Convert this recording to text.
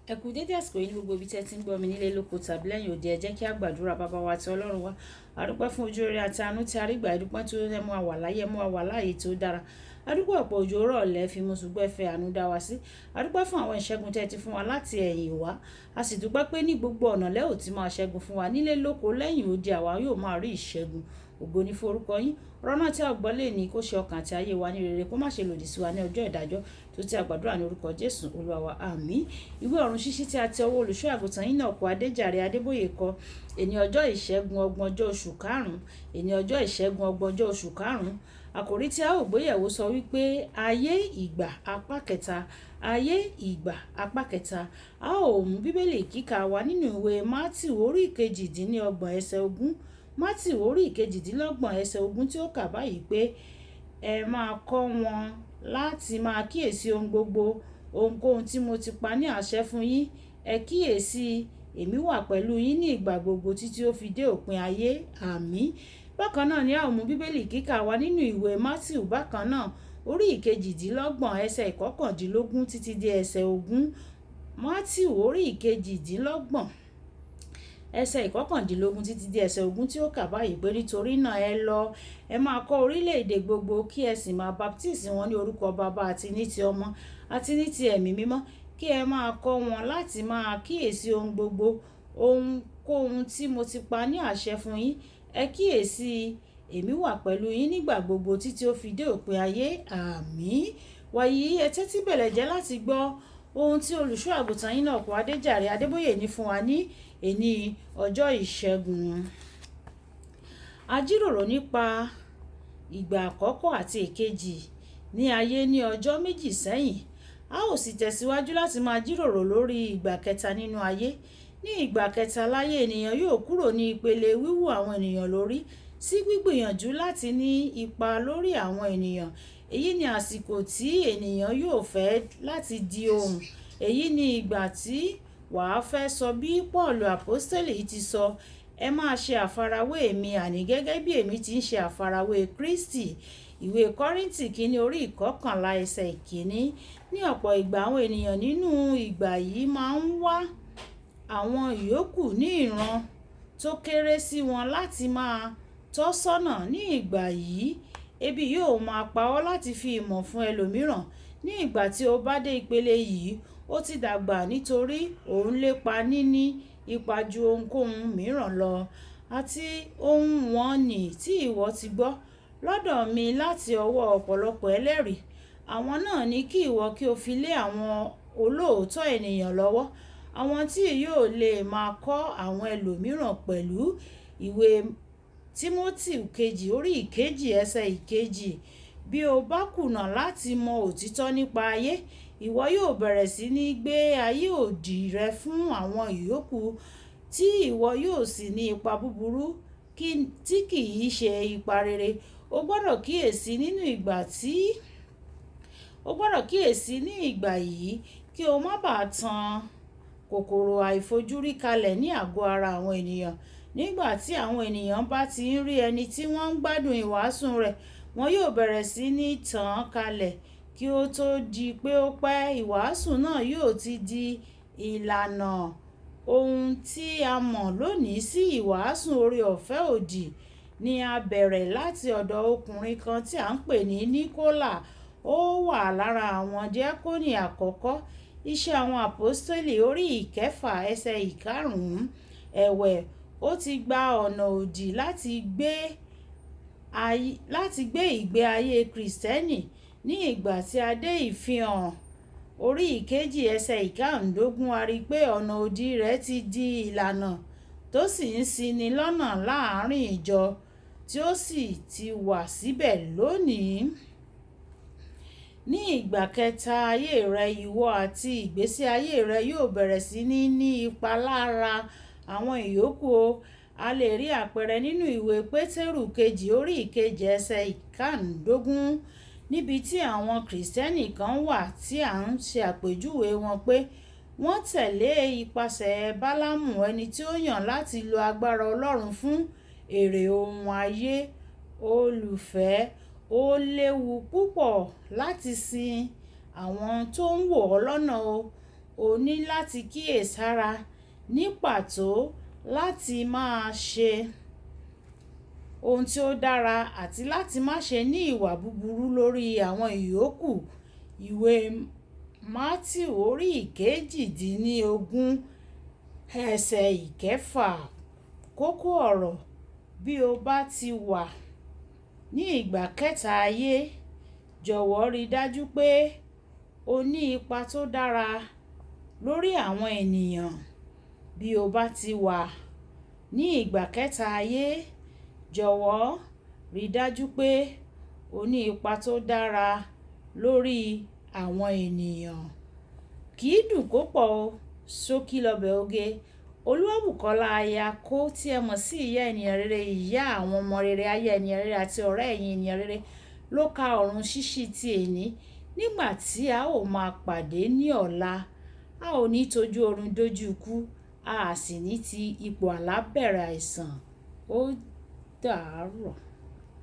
Ẹ kú dédé àsìkò yìí ní gbogbo ibi tí ẹ ti ń gbọ́ mi nílé lóko tàbí lẹ́yìn òde. Ẹ jẹ́ kí a gbàdúrà. Bàbá wa àti Ọlọ́run wa, a dúpẹ́ fún ojú rere àti àánú tí a rí gbà. A dúpẹ́ tí ó mú wa wà láyé, mú wa wà láàyè tí ó dára. A dúpẹ́ ọ̀pọ̀ òjò rọ̀ lẹ́ fi mú ṣùgbọ́n ẹ fẹ́ àánú dá wa sí. A dúpẹ́ fún àwọn ìṣẹ́gun tí ẹ ti fún wa láti ẹ̀yìn wá. A sì dúpẹ́ pé ní gbogbo ọ̀nà lẹ́ ò ti máa ṣẹ́gun fún wa nílé lóko lẹ́yìn òde. Àwa yóò máa rí ìṣẹ́gun. Ògo ni fún orúkọ yín. Ọ̀rọ̀ náà tí a gbọ́ lè ní kó ṣe ọkàn àti ayé wa ní rere, kó má ṣe lòdì sí wa ní ọjọ́ ìdájọ́. Tó ti a gbàdúrà ní orúkọ Jésù Olúwa wa, àmín. Ìwé ọ̀run ṣíṣí tí a ti ọwọ́ olùṣọ́ àgùntàn Enoch Adeboye kọ. Èní ọjọ́ ìṣẹ́gun ọgbọ̀njọ́ oṣù karùn-ún. Èní ọjọ́ ìṣẹ́gun ọgbọ̀njọ́ oṣù karùn-ún. Àkòrí tí a ó gbéyẹ̀wò sọ wípé ayé ìgbà apá kẹta. Ayé ìgbà apá kẹta. A ó mú bíbélì kíkà wa nínú ìwé Mátíù orí ìkejìdínlọ́gbọ̀n ẹsẹ̀ ogún. Mátíù orí ìkejìdínlọ́gbọ̀n ẹsẹ̀ ogún tí ó kà báyìí pé ẹ máa kọ́ wọn láti máa kíyèsí ohun gbogbo, ohunkóhun tí mo ti pa ní àṣẹ fún yín. Ẹ kíyèsí, èmi wà pẹ̀lú yín ní ìgbà gbogbo títí ó fi dé òpin ayé. Àmín. Bákan náà ni a ó mú bíbélì kíkà wa nínú ìwé Mátíù bákan náà orí ìkejìdínlọ́gbọ̀n ẹsẹ̀ ìkọkàndínlógún títí dé ẹsẹ̀ ogún. Mátíù orí ìkejìdínlọ́gbọ̀n ẹsẹ̀ ìkọkàndínlógún títí dé ẹsẹ̀ ogún tí ó kà báyìí pé nítorí náà ẹ lọ, ẹ máa kọ́ orílẹ̀-èdè gbogbo kí ẹ sì máa baptisi wọn ní orúkọ Baba àti ní ti Ọmọ àti ní ti Ẹ̀mí Mímọ́, kí ẹ máa kọ́ wọn láti máa kíyèsí ohun gbogbo, ohunkóhun tí mo ti pa ní àṣẹ fún yín. Ẹ kíyèsí, èmi wà pẹ̀lú yín nígbà gbogbo títí ó fi dé òpin ayé. Àmín. Wàyí ẹ tẹ́tí bẹ̀lẹ̀ jẹ́ láti gbọ́ ohun tí olùṣọ́ àgùntàn Enoch Adeboye ní fún wa ní èní ọjọ́ ìṣẹ́gun. A jíròrò nípa ìgbà àkọ́kọ́ àti èkejì ní ayé ní ọjọ́ méjì sẹ́yìn. A ó sì tẹ̀síwájú láti máa jíròrò lórí ìgbà kẹta nínú ayé. Ní ìgbà kẹta láyé, ènìyàn yóò kúrò ní ìpele wíwù àwọn ènìyàn lórí sí gbígbìyànjú láti ní ipa lórí àwọn ènìyàn. Èyí ni àsìkò tí ènìyàn yóò fẹ́ láti di ohun. Èyí ni ìgbà tí wàá fẹ́ sọ bí Pọ́ọ̀lù àpọ́stélì ti sọ, ẹ máa ṣe àfarawé mi, àní gẹ́gẹ́ bí èmi ti ń ṣe àfarawé Kristi. Ìwé Kọ́ríńtì kìíní orí ìkọkànlá ẹsẹ̀ ìkíní. Ní ọ̀pọ̀ ìgbà àwọn ènìyàn nínú ìgbà yìí máa ń wá àwọn ìyókù ní ìran tó kéré sí wọn láti máa tọ́ sọ́nà. Ní ìgbà yìí, ebi yóò máa pa ọ́ láti fi ìmọ̀ fún ẹlòmíràn. Ní ìgbà tí o bá dé ìpele yìí, ó ti dàgbà nítorí òun lépa níní ipa ju ohunkóhun mìíràn lọ. Àti ohun wọn nì tí ìwọ ti gbọ́ lọ́dọ̀ mi láti ọwọ́ ọ̀pọ̀lọpọ̀ ẹlẹ́rìí. Àwọn náà ní kí ìwọ kí o fi lé àwọn olóòótọ́ ènìyàn lọ́wọ́, àwọn tí yóò lè máa kọ́ àwọn ẹlòmíràn pẹ̀lú. Ìwé Tímótì kejì orí ìkejì ẹsẹ̀ ìkejì. Bí o bá kùnà láti mọ òtítọ́ nípa ayé, ìwọ yóò bẹ̀rẹ̀ sí ní gbé ayé òdì rẹ fún àwọn ìyókù, tí ìwọ yóò sì ní ipa búburú tí kì í ṣe ipa rere. O gbọ́dọ̀ kíyèsí ní ìgbà yìí kí o má bàa tan kòkòrò àìfojúrí kalẹ̀ ní àgọ́ ara àwọn ènìyàn. Nígbà tí àwọn ènìyàn bá ti ń rí ẹni tí wọ́n ń gbádùn ìwàásù rẹ̀, wọn yóò bẹ̀rẹ̀ sí ní tàn án kalẹ̀. Kí ó tó di pé ó pẹ́, ìwàásù náà yóò ti di ìlànà. Ohun tí a mọ̀ lónìí sí ìwàásù oore-ọ̀fẹ́ òdì ni a bẹ̀rẹ̀ láti ọ̀dọ̀ ọkùnrin kan tí à ń pè ní Níkólà. Ó wà lára àwọn díákónì àkọ́kọ́. Iṣẹ́ àwọn àpọ́stélì orí ìkẹfà ẹsẹ̀ ìkarùn-ún. Ẹ̀wẹ̀, ó ti gba ọ̀nà òdì láti gbé ìgbé ayé Kristẹni. Ní ìgbà tí a dé ìfihàn orí ìkejì ẹsẹ̀ ìkarùndógún, a rí i pé ọ̀nà òdì rẹ̀ ti di ìlànà tó sì ń ṣini lọ́nà láàárín ìjọ tí ó sì ti wà síbẹ̀ lónìí. Ní ìgbà kẹta ayé rẹ, ìwọ àti ìgbésí ayé rẹ yóò bẹ̀rẹ̀ sí ní ipa lára àwọn ìyókù. A lè rí àpẹẹrẹ nínú ìwé Pétérù kejì orí ìkejì ẹsẹ̀ ìkarùndógún, níbi tí àwọn Kìrìsìtẹ́nì kan wà tí à ń ṣe àpèjúwe wọn pé wọ́n tẹ̀lé ipasẹ̀ Bálámù, ẹni tí ó yàn láti lo agbára Ọlọ́run fún èrè ohun ayé. Olùfẹ́, ó léwu púpọ̀ láti sin àwọn tó ń wò ọ́ lọ́nà o. o ní láti kíyèsára ní pàtó láti máa ṣe ohun tí ó dára àti láti má ṣe ní ìwà búburú lórí àwọn ìyókù. Ìwé Mátíù orí ìkejìdínlógún ẹsẹ̀ ìkẹfà. Kókó ọ̀rọ̀: bí o bá ti wà ní ìgbà kẹta ayé, jọ̀wọ́ rí dájú pé o ní ipa tó dára lórí àwọn ènìyàn. Bí o bá ti wà ní ìgbà kẹta ayé, jọ̀wọ́ rí dájú pé o ní ipa tó dára lórí àwọn ènìyàn. Kì í dùn kó pọ̀ o, ṣókí lọbẹ̀ oge. Olúwabùkọ́lá aya kó tí ẹ mọ̀ sí ìyá ènìyàn rere, ìyá àwọn ọmọ rere, aya ènìyàn rere àti ọ̀rẹ́ ẹ̀yin ènìyàn rere ló ka ọ̀run ṣíṣí ti èní. Nígbà tí a ó máa pàdé ní ọ̀la, a ò ní tójú oorun dójú ikú, a sì ní ti ipò àlá bẹ̀rẹ̀ àìsàn. Ó dàárọ̀.